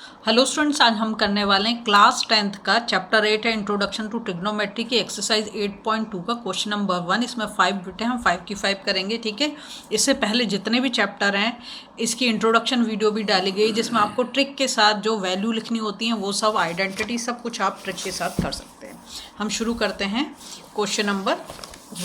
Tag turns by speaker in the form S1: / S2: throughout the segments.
S1: Hello students, आज हम करने वाले हैं क्लास 10th का चैप्टर 8 है इंट्रोडक्शन टू ट्रिग्नोमेट्री की एक्सरसाइज 8.2 का क्वेश्चन नंबर 1। इसमें 5 बिट है, हम 5 की 5 करेंगे। ठीक है, इससे पहले जितने भी चैप्टर हैं इसकी इंट्रोडक्शन वीडियो भी डाली गई जिसमें आपको ट्रिक के साथ जो वैल्यू लिखनी होती हैं वो सब, आइडेंटिटी सब कुछ आप ट्रिक के साथ कर सकते हैं। हम शुरू करते हैं क्वेश्चन नंबर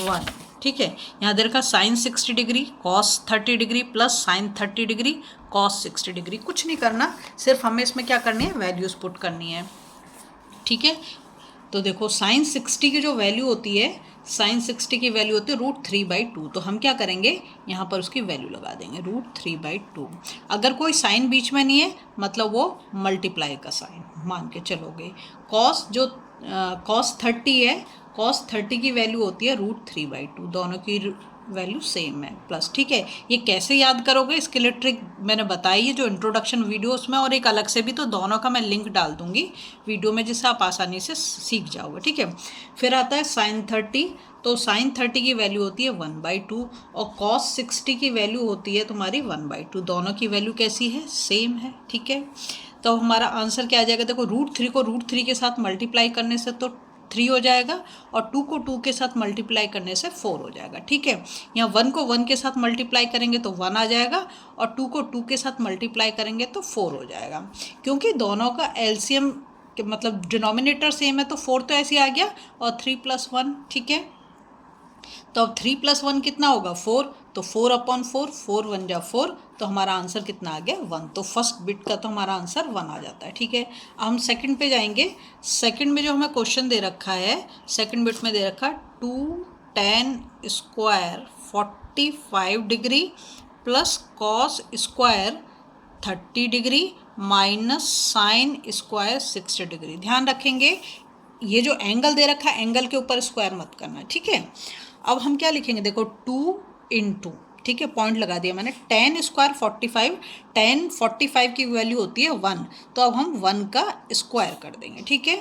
S1: 1। ठीक है, यहाँ दे रखा sine 60 degree cos 30 degree plus sine 30 degree cos 60 degree. कुछ नहीं करना, सिर्फ हमें इसमें क्या करनी है, वैल्यूज़ पुट करनी है। ठीक है, तो देखो साइन 60 की जो वैल्यू होती है, साइन 60 की वैल्यू होती है √3/2। तो हम क्या करेंगे, यहाँ पर उसकी वैल्यू लगा देंगे √3/2। अगर कोई साइन बीच में नहीं है मतलब वो मल्टीप्लाई का साइन मान के चलोगे। कॉस जो कॉस 30 है, कॉस 30 की वैल्यू होती है √3/2। दोनों की वैल्यू सेम है प्लस। ठीक है, ये कैसे याद करोगे इसके लिए ट्रिक मैंने बताई है जो इंट्रोडक्शन वीडियोस में, और एक अलग से भी, तो दोनों का मैं लिंक डाल दूंगी वीडियो में जिससे आप आसानी से सीख जाओगे। ठीक है, फिर आता है साइन 30। तो साइन 30 की वैल्यू होती है 1/2 और कॉस 60 की वैल्यू होती है तुम्हारी 1/2। दोनों की वैल्यू कैसी है, सेम है। ठीक है, तो हमारा आंसर क्या आ जाएगा, देखो √3 को √3 के साथ मल्टीप्लाई करने से तो 3 हो जाएगा और 2 को 2 के साथ मल्टीप्लाई करने से 4 हो जाएगा। ठीक है, यहाँ 1 को 1 के साथ मल्टीप्लाई करेंगे तो 1 आ जाएगा और 2 को 2 के साथ मल्टीप्लाई करेंगे तो 4 हो जाएगा। क्योंकि दोनों का एलसीएम मतलब डिनोमिनेटर सेम है तो 4 तो ऐसे आ गया और 3 + 1। ठीक है, तो अब 3 + 1 कितना होगा, 4। तो 4/4, 4 1 जा 4, तो हमारा आंसर कितना आ गया, 1। तो फर्स्ट बिट का तो हमारा आंसर 1 आ जाता है। ठीक है, अब हम सेकंड पे जाएंगे। सेकंड में जो हमें क्वेश्चन दे रखा है, सेकंड बिट में दे रखा है 2 tan square 45 degree plus cos square 30 degree minus sine square 60 degree. ध्यान रखेंगे ये जो एंगल दे रखा है, एंगल के ऊपर स्क्वायर मत करना। ठीक है, अब हम क्या लिखेंगे, देखो 2 × ठीक है, पॉइंट लगा दिया मैंने, tan स्क्वायर 45, tan 45 की वैल्यू होती है 1, तो अब हम 1 का स्क्वायर कर देंगे। ठीक है,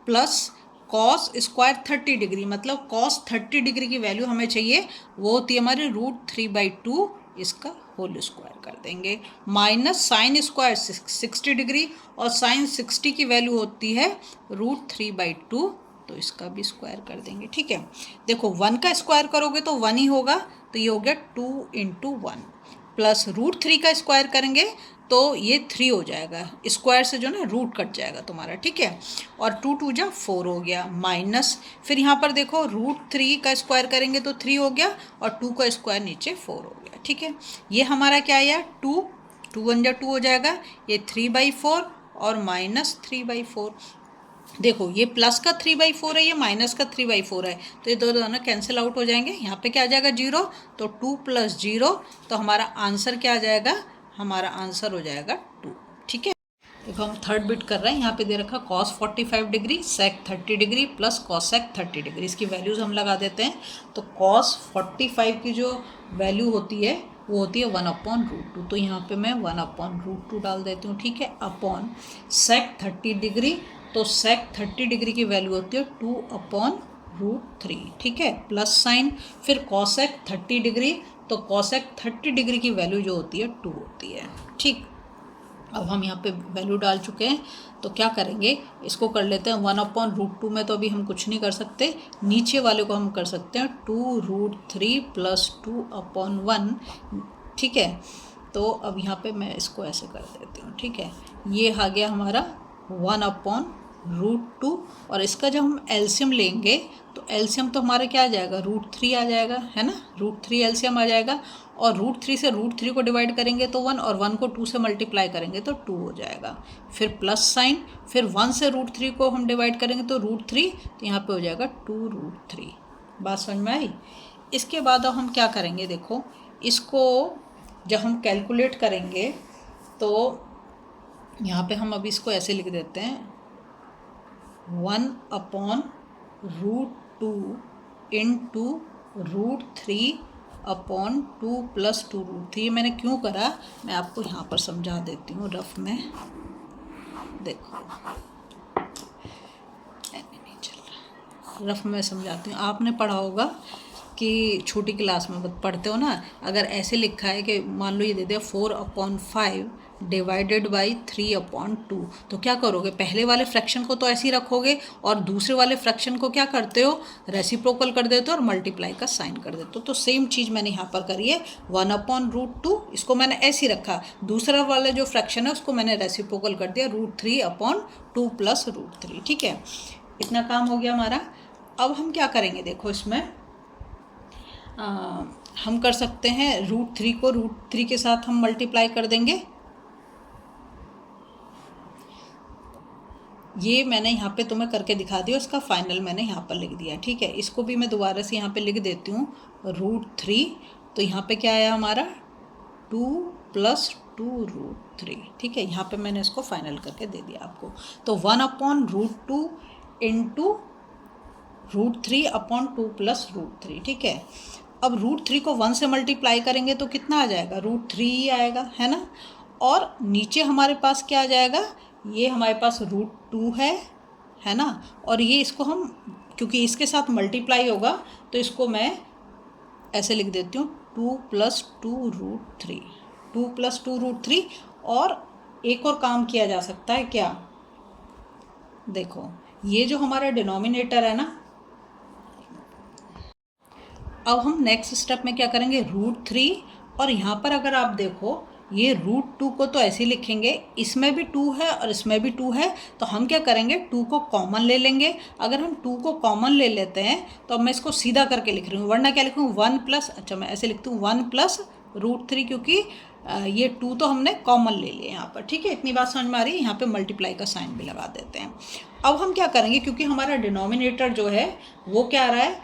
S1: प्लस कॉस स्क्वायर 30 डिग्री, मतलब कॉस 30 डिग्री की वैल्यू हमें चाहिए, वो होती है हमारी √3/2, इसका होल स्क्वायर कर देंगे, माइनस साइन स्क्वायर 60 डिग्री, और साइन 60 की वैल्यू होती है √3/2, तो इसका भी स्क्वायर कर देंगे। ठीक है, देखो 1 का स्क्वायर करोगे तो 1 ही होगा, तो ये हो गया 2 × 1, प्लस √3 का स्क्वायर करेंगे तो ये 3 हो जाएगा, स्क्वायर से जो ना रूट कट जाएगा तुम्हारा। ठीक है, और 2 2 जा 4 हो गया, माइनस फिर यहाँ पर देखो √3 का स्क्वायर करेंगे तो 3 हो गया और 2 का स्क्वायर नीचे 4 हो गया। ठीक है, ये हमारा क्या आया, 2 2 1 जा 2 हो जाएगा, ये 3/4 और माइनस 3/4। देखो ये प्लस का 3/4 है, ये माइनस का 3/4 है, तो ये दोनों कैंसिल आउट हो जाएंगे। यहाँ पे क्या आ जाएगा, 0, तो 2 + 0, तो हमारा आंसर क्या आ जाएगा, हमारा आंसर हो जाएगा 2। ठीक है, देखो हम थर्ड बिट कर रहे हैं। यहाँ पे दे रखा cos 45 degree sec 30 degree plus cosec 30 degree. इसकी वैल्यूज़ हम लगा देते हैं। तो cos 45 की जो वैल्यू होती है वो होती है 1/√2, तो यहाँ पे मैं 1/√2 डाल देती हूँ। ठीक है, अपॉन sec 30 डिग्री, तो sec 30 डिग्री की वैल्यू होती है 2/√3। ठीक है, प्लस साइन, फिर cosec 30 डिग्री, तो cosec 30 डिग्री की वैल्यू जो होती है 2 होती है। ठीक, अब हम यहाँ पे वैल्यू डाल चुके हैं, तो क्या करेंगे, इसको कर लेते हैं 1/√2 में, तो अभी हम कुछ नहीं कर सकते, नीचे वाले को हम कर सकते हैं 2√3 + 2/1। ठीक है, तो अब यहाँ पे मैं इसको ऐसे कर देती हूँ। ठीक है, ये आ गया हमारा 1/√2, और इसका जब हम एलसीएम लेंगे तो एलसीएम तो हमारा क्या आ जाएगा, √3 आ जाएगा, है ना, √3 एलसीएम आ जाएगा, और √3 से √3 को डिवाइड करेंगे तो 1, और 1 को 2 से मल्टीप्लाई करेंगे तो 2 हो जाएगा, फिर प्लस साइन, फिर 1 से √3 को हम डिवाइड करेंगे तो √3, तो यहाँ पे हो जाएगा 2√3। बात समझ में आई। इसके बाद अब हम क्या करेंगे, देखो इसको जब हम कैलकुलेट करेंगे तो यहाँ पे हम अभी इसको ऐसे लिख देते हैं, 1/√2 × √3/2 + 2√3। मैंने क्यों करा, मैं आपको यहाँ पर समझा देती हूँ रफ में। देखो नहीं चल रहा, रफ में समझाती हूँ। आपने पढ़ा होगा कि छोटी क्लास में पढ़ते हो ना, अगर ऐसे लिखा है कि मान लो ये दे दिया 4/5 डिवाइडेड बाई 3/2। तो क्या करोगे, पहले वाले फ्रैक्शन को तो ऐसे ही रखोगे और दूसरे वाले फ्रैक्शन को क्या करते हो, रेसिप्रोकल कर देते हो और मल्टीप्लाई का साइन कर देते हो। तो सेम चीज़ मैंने यहाँ पर करी है, 1/√2, इसको मैंने ऐसे ही रखा, दूसरा वाला जो फ्रैक्शन है उसको मैंने रेसिप्रोकल कर दिया √3/2 + √3। ठीक है, इतना काम हो गया हमारा। अब हम क्या करेंगे, देखो इसमें हम कर सकते हैं √3 को √3 के साथ हम मल्टीप्लाई कर देंगे। ये मैंने यहाँ पे तुम्हें करके दिखा दिया, उसका फाइनल मैंने यहाँ पर लिख दिया। ठीक है, इसको भी मैं दोबारा से यहाँ पे लिख देती हूँ √3। तो यहाँ पे क्या आया हमारा 2 + 2√3। ठीक है, यहाँ पे मैंने इसको फाइनल करके दे दिया आपको। तो 1/√2 इंटू √3/2 + √3। ठीक है, अब √3 को 1 से मल्टीप्लाई करेंगे तो कितना आ जाएगा, √3 ही आएगा, है ना। और नीचे हमारे पास क्या आ जाएगा, ये हमारे पास √2 है ना। और ये इसको हम, क्योंकि इसके साथ मल्टीप्लाई होगा तो इसको मैं ऐसे लिख देती हूँ 2 + 2√3, 2 + 2√3। और एक और काम किया जा सकता है, क्या, देखो ये जो हमारा डिनोमिनेटर है ना, अब हम नेक्स्ट स्टेप में क्या करेंगे, √3। और यहाँ पर अगर आप देखो ये √2 को तो ऐसे ही लिखेंगे, इसमें भी 2 है और इसमें भी 2 है, तो हम क्या करेंगे 2 को कॉमन ले लेंगे। अगर हम 2 को कॉमन ले लेते हैं तो अब मैं इसको सीधा करके लिख रही हूँ, वरना क्या लिखूँ 1 + अच्छा मैं ऐसे लिखती हूँ 1 + √3, क्योंकि ये 2 तो हमने कॉमन ले लिया यहाँ पर। ठीक है, इतनी बात समझ में आ रही है। यहाँ पे मल्टीप्लाई का साइन भी लगा देते हैं। अब हम क्या करेंगे, क्योंकि हमारा डिनोमिनेटर जो है वो क्या आ रहा है,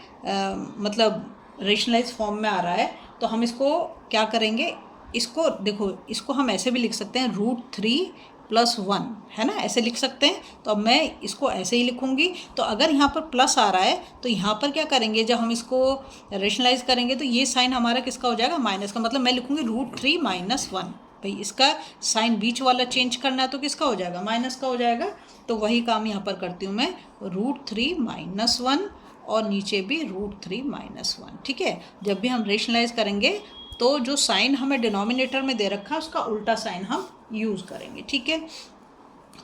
S1: मतलब रेशनलाइज फॉर्म में आ रहा है, तो हम इसको क्या करेंगे, इसको देखो, इसको हम ऐसे भी लिख सकते हैं √3 + 1, है ना, ऐसे लिख सकते हैं। तो अब मैं इसको ऐसे ही लिखूंगी। तो अगर यहाँ पर प्लस आ रहा है तो यहाँ पर क्या करेंगे, जब हम इसको रेशनलाइज करेंगे तो ये साइन हमारा किसका हो जाएगा, माइनस का। मतलब मैं लिखूंगी √3 - 1। भाई इसका साइन बीच वाला चेंज करना है तो किसका हो जाएगा, माइनस का हो जाएगा। तो वही काम यहाँ पर करती हूँ मैं, √3 - 1 और नीचे भी √3 - 1। ठीक है, जब भी हम रेशनलाइज करेंगे तो जो साइन हमें डिनोमिनेटर में दे रखा है उसका उल्टा साइन हम यूज़ करेंगे। ठीक है,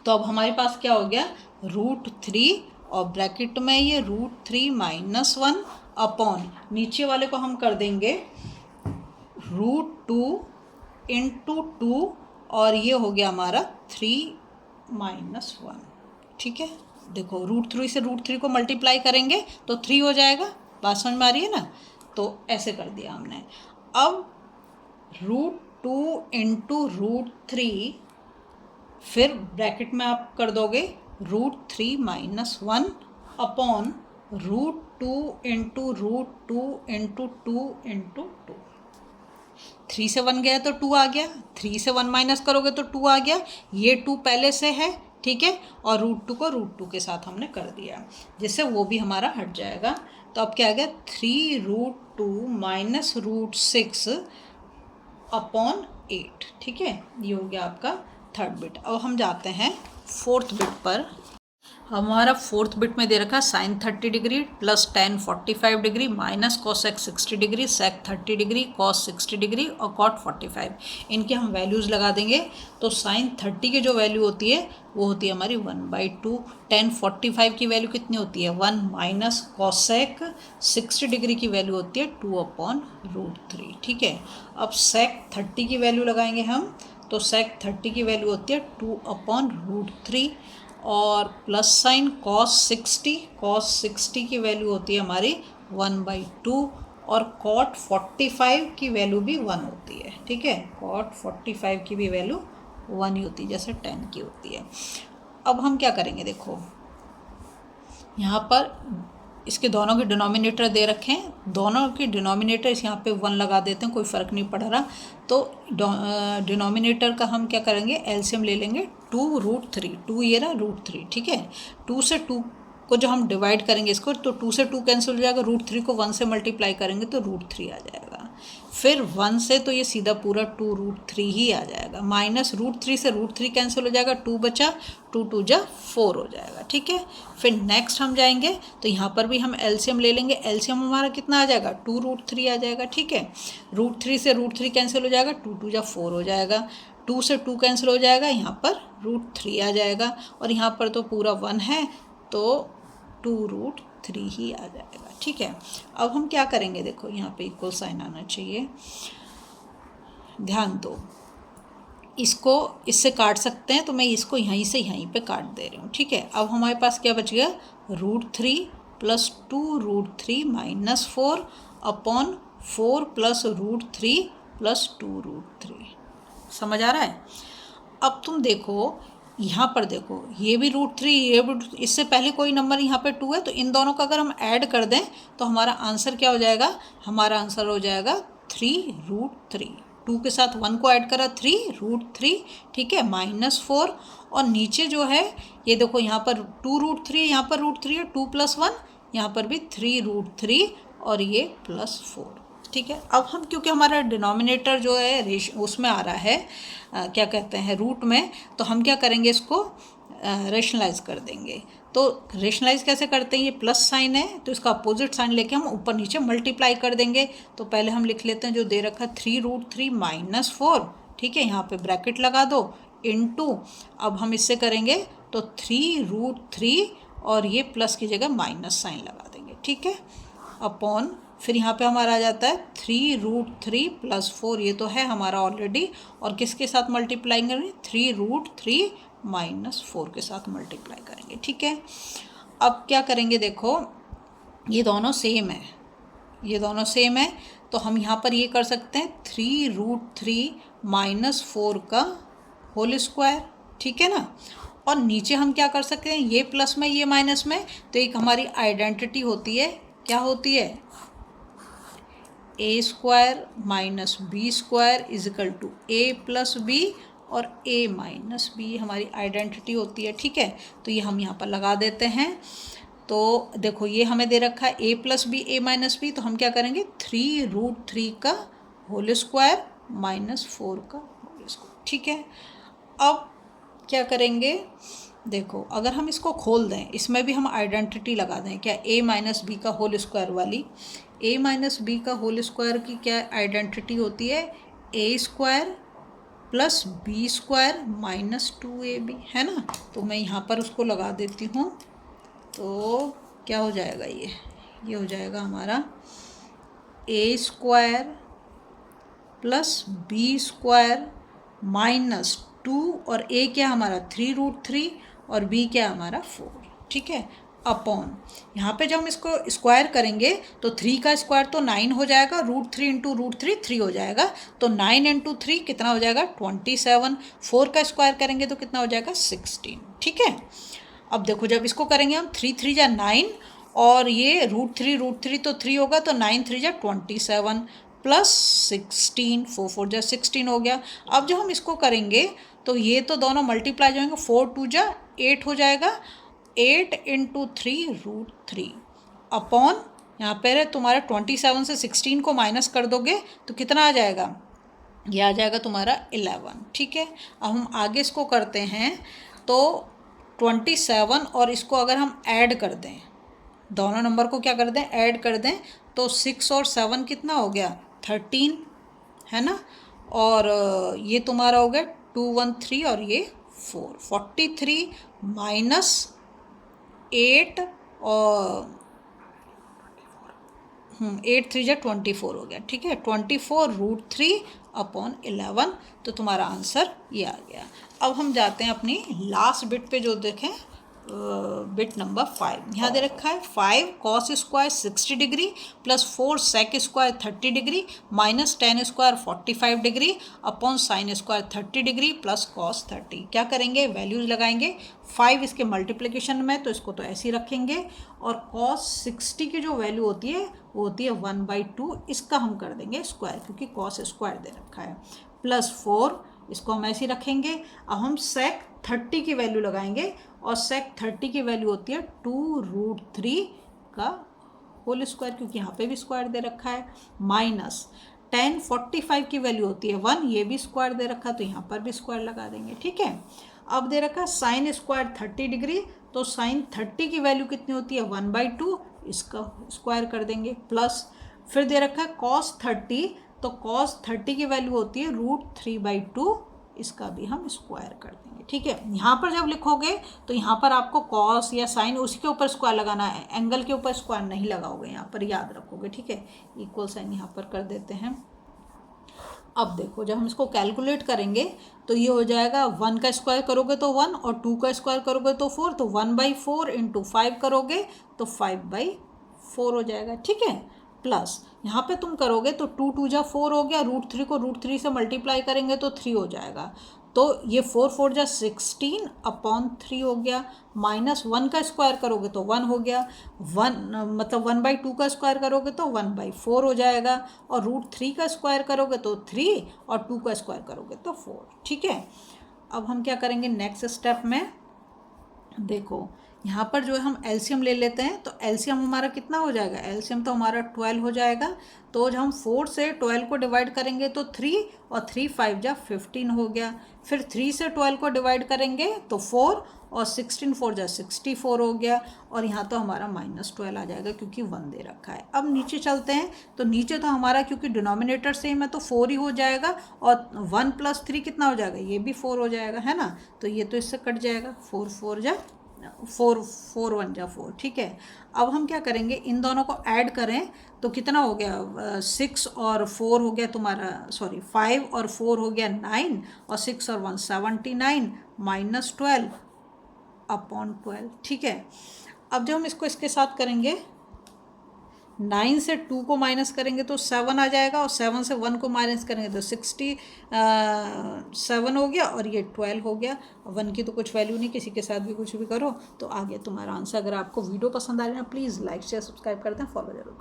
S1: तो अब हमारे पास क्या हो गया, √3 और ब्रैकेट में ये √3 - 1 अपॉन नीचे वाले को हम कर देंगे √2 × 2 और ये हो गया हमारा 3 - 1। ठीक है, देखो √3 से √3 को मल्टीप्लाई करेंगे तो 3 हो जाएगा। बात समझ में आ रही है ना। तो ऐसे कर दिया हमने। अब √2 × √3, फिर ब्रैकेट में आप कर दोगे √3 - 1 अपॉन √2 × √2 × 2 × 2। 3 से 1 गया तो 2 आ गया, 3 से 1 माइनस करोगे तो 2 आ गया, ये 2 पहले से है। ठीक है, और √2 को √2 के साथ हमने कर दिया, जिससे वो भी हमारा हट जाएगा। तो अब क्या आ गया, 3√2 - √6 अपॉन 8। ठीक है, ये हो गया आपका थर्ड बिट। अब हम जाते हैं फोर्थ बिट पर। हमारा फोर्थ बिट में दे रखा sin 30 degree plus tan 45 degree minus cosec 60 degree sec 30 degree cos 60 degree और cot 45। इनके हम वैल्यूज़ लगा देंगे। तो sin 30 की जो वैल्यू होती है वो होती है हमारी 1/2। tan 45 की वैल्यू कितनी होती है 1 माइनस cosec 60 डिग्री की वैल्यू होती है 2/√3। ठीक है, अब sec 30 की वैल्यू लगाएंगे हम। तो sec 30 की वैल्यू होती है 2/√3 और प्लस साइन cos 60 की वैल्यू होती है हमारी 1/2 और cot 45 की वैल्यू भी 1 होती है। ठीक है, cot 45 की भी वैल्यू 1 ही होती है, जैसे 10 की होती है। अब हम क्या करेंगे, देखो यहाँ पर इसके दोनों के डिनोमिनेटर दे रखे हैं, दोनों के डिनोमिनेटर यहाँ पे 1 लगा देते हैं, कोई फ़र्क नहीं पड़ रहा। तो डिनोमिनेटर का हम क्या करेंगे, एलसीएम ले लेंगे 2√3, 2 ये रहा √3। ठीक है, 2 से 2 को जो हम डिवाइड करेंगे इसको, तो 2 से 2 कैंसिल हो जाएगा, √3 को 1 से मल्टीप्लाई करेंगे तो √3 आ जाएगा। फिर 1 से तो ये सीधा पूरा 2√3 ही आ जाएगा, माइनस √3 से √3 कैंसिल हो जाएगा, 2 बचा, 2 2 जा 4 हो जाएगा। ठीक है, फिर नेक्स्ट हम जाएंगे तो यहाँ पर भी हम एलसीएम ले लेंगे। एलसीएम हमारा कितना आ जाएगा, 2√3 आ जाएगा। ठीक है, √3 से √3 कैंसिल हो जाएगा, 2 2 जा 4 हो जाएगा, 2 से 2 कैंसिल हो जाएगा, यहाँ पर √3 आ जाएगा, और यहाँ पर तो पूरा 1 है तो 2√3 ही आ जाएगा। ठीक है, अब हम क्या करेंगे, देखो यहाँ पे इक्वल साइन आना चाहिए, ध्यान दो, इसको इससे काट सकते हैं तो मैं इसको यहीं से यहीं पे काट दे रही हूँ। ठीक है, अब हमारे पास क्या बच गया, √3 + 2√3 - 4 अपॉन 4 + √3 + 2√3। समझ आ रहा है? अब तुम देखो यहाँ पर, देखो ये भी √3, ये भी, इससे पहले कोई नंबर यहाँ पे 2 है, तो इन दोनों का अगर हम ऐड कर दें तो हमारा आंसर क्या हो जाएगा, हमारा आंसर हो जाएगा 3√3। 2 के साथ 1 को ऐड करा, 3√3। ठीक है, -4, और नीचे जो है ये देखो यहाँ पर 2√3, यहाँ पर √3 है, 2 + 1, यहाँ पर भी 3√3 और ये +4। ठीक है, अब हम, क्योंकि हमारा डिनोमिनेटर जो है उसमें आ रहा है, क्या कहते हैं, रूट में, तो हम क्या करेंगे, इसको रेशनलाइज कर देंगे। तो रेशनलाइज कैसे करते हैं, ये प्लस साइन है तो इसका अपोजिट साइन लेके हम ऊपर नीचे मल्टीप्लाई कर देंगे। तो पहले हम लिख लेते हैं जो दे रखा है 3√3 - 4। ठीक है, यहाँ पे ब्रैकेट लगा दो, इनटू, अब हम इससे करेंगे तो 3√3 और ये प्लस की जगह माइनस साइन लगा देंगे। ठीक है, अपॉन, फिर यहाँ पे हमारा आ जाता है 3√3 + 4, ये तो है हमारा ऑलरेडी, और किसके साथ मल्टीप्लाई करेंगे, 3√3 - 4 के साथ मल्टीप्लाई करेंगे। ठीक है, अब क्या करेंगे, देखो ये दोनों सेम है, ये दोनों सेम है, तो हम यहाँ पर ये कर सकते हैं 3√3 - 4 का होल स्क्वायर। ठीक है ना, और नीचे हम क्या कर सकते हैं, ये प्लस में ये माइनस में, तो एक हमारी आइडेंटिटी होती है, क्या होती है, a² - b² = a + b, और a - b हमारी आइडेंटिटी होती है। ठीक है, तो ये हम यहाँ पर लगा देते हैं। तो देखो ये हमें दे रखा है a + b, a - b, तो हम क्या करेंगे, 3√3 का होल स्क्वायर -4 का होल स्क्वायर। ठीक है, अब क्या करेंगे, देखो अगर हम इसको खोल दें, इसमें भी हम आइडेंटिटी लगा दें, क्या, a - b का होल स्क्वायर वाली, a - b का होल स्क्वायर की क्या आइडेंटिटी होती है, a² + b² - 2ab, है ना। तो मैं यहाँ पर उसको लगा देती हूँ, तो क्या हो जाएगा, ये हो जाएगा हमारा a² + b² - 2, और a क्या हमारा 3√3 और b क्या हमारा 4। ठीक है, अपॉन, यहाँ पे जब हम इसको स्क्वायर करेंगे तो 3 का स्क्वायर तो 9 हो जाएगा, √3 × √3 3 हो जाएगा, तो 9 × 3 कितना हो जाएगा, 27। 4 का स्क्वायर करेंगे तो कितना हो जाएगा, 16। ठीक है, अब देखो जब इसको करेंगे हम, 3 3 जा 9, और ये √3 तो 3 होगा, तो 9 3 जा 27 + 16, 4 4 जा 16 हो गया। अब जब हम इसको करेंगे तो ये तो दोनों मल्टीप्लाई जाएंगे, 4 2 जा 8 हो जाएगा, 8 × 3√3 अपॉन, यहाँ पर तुम्हारा 27 से 16 को माइनस कर दोगे तो कितना आ जाएगा, ये आ जाएगा तुम्हारा 11। ठीक है, अब हम आगे इसको करते हैं, तो 27 और इसको अगर हम ऐड कर दें, दोनों नंबर को क्या कर दें, ऐड कर दें, तो 6 और 7 कितना हो गया, 13, है ना, और ये तुम्हारा हो गया 2 1 3 और ये 4, 43 - 8 और 8 3 जा 24 हो गया। ठीक है, 24√3 अपॉन 11, तो तुम्हारा आंसर ये आ गया। अब हम जाते हैं अपनी लास्ट बिट पे, जो देखें बिट नंबर 5, यहाँ दे रखा है 5 cos² 60 degree + 4 sec² 30 degree - tan² 45 degree upon sin² 30 degree + cos 30। क्या करेंगे, वैल्यूज लगाएंगे, 5 इसके मल्टीप्लिकेशन में, तो इसको तो ऐसे ही रखेंगे, और cos 60 की जो वैल्यू होती है वो होती है 1/2, इसका हम कर देंगे स्क्वायर, क्योंकि cos स्क्वायर दे रखा है, +4, इसको हम ऐसे ही रखेंगे। अब हम sec 30 की वैल्यू लगाएंगे, और sec 30 की वैल्यू होती है 2√3 का होल स्क्वायर, क्योंकि यहाँ पे भी स्क्वायर दे रखा है, माइनस tan 45 की वैल्यू होती है 1, ये भी स्क्वायर दे रखा है, तो यहाँ पर भी स्क्वायर लगा देंगे। ठीक है, अब दे रखा है sin² 30 डिग्री, तो sin 30 की वैल्यू कितनी होती है, 1/2, इसका स्क्वायर कर देंगे, प्लस फिर दे रखा है cos 30, तो cos 30 की वैल्यू होती है √3/2, इसका भी हम स्क्वायर कर देंगे, ठीक है। यहाँ पर जब लिखोगे तो यहाँ पर आपको कॉस या साइन उसी के ऊपर स्क्वायर लगाना है, एंगल के ऊपर स्क्वायर नहीं लगाओगे, यहाँ पर याद रखोगे, ठीक है। इक्वल साइन यहाँ पर कर देते हैं। अब देखो जब हम इसको कैलकुलेट करेंगे तो ये हो जाएगा 1 का स्क्वायर करोगे तो 1 और 2 का स्क्वायर करोगे तो 4, तो 1/4 इंटू 5 करोगे तो 5/4 हो जाएगा, ठीक है। प्लस यहाँ पे तुम करोगे तो 2 2 जा 4 हो गया, √3 को √3 से मल्टीप्लाई करेंगे तो 3 हो जाएगा, तो ये 4 4 जा 16/3 हो गया। -1 का स्क्वायर करोगे तो 1 हो गया, 1 मतलब 1/2 का स्क्वायर करोगे तो 1/4 हो जाएगा, और √3 का स्क्वायर करोगे तो 3 और 2 का स्क्वायर करोगे तो 4, ठीक है। अब हम क्या करेंगे नेक्स्ट स्टेप में, देखो यहाँ पर जो है हम एलसीएम ले लेते हैं, तो एलसीएम हमारा कितना हो जाएगा, एलसीएम तो हमारा 12 हो जाएगा। तो जब हम 4 से 12 को डिवाइड करेंगे तो 3 और 3 5 जा 15 हो गया, फिर 3 से 12 को डिवाइड करेंगे तो 4 और 16 4 जा 64 हो गया, और यहाँ तो हमारा -12 आ जाएगा क्योंकि 1 दे रखा है। अब नीचे चलते हैं, तो नीचे तो हमारा क्योंकि डिनोमिनेटर सेम है तो 4 ही हो जाएगा, और 1 + 3 कितना हो जाएगा, ये भी 4 हो जाएगा, है ना। तो ये तो इससे कट जाएगा, 4 4 जा 4 4 1 जा 4, ठीक है। अब हम क्या करेंगे, इन दोनों को ऐड करें तो कितना हो गया, 6 और 4 हो गया तुम्हारा, सॉरी 5 और 4 हो गया 9, और 6 और 1 79 -12/12, ठीक है। अब जब हम इसको इसके साथ करेंगे, 9 से 2 को माइनस करेंगे तो 7 आ जाएगा, और 7 से 1 को माइनस करेंगे तो 67 हो गया, और ये 12 हो गया। 1 की तो कुछ वैल्यू नहीं, किसी के साथ भी कुछ भी करो तो आ गया तुम्हारा आंसर। अगर आपको वीडियो पसंद आ रही है प्लीज़ लाइक शेयर सब्सक्राइब कर दें, फॉलो जरूर करें।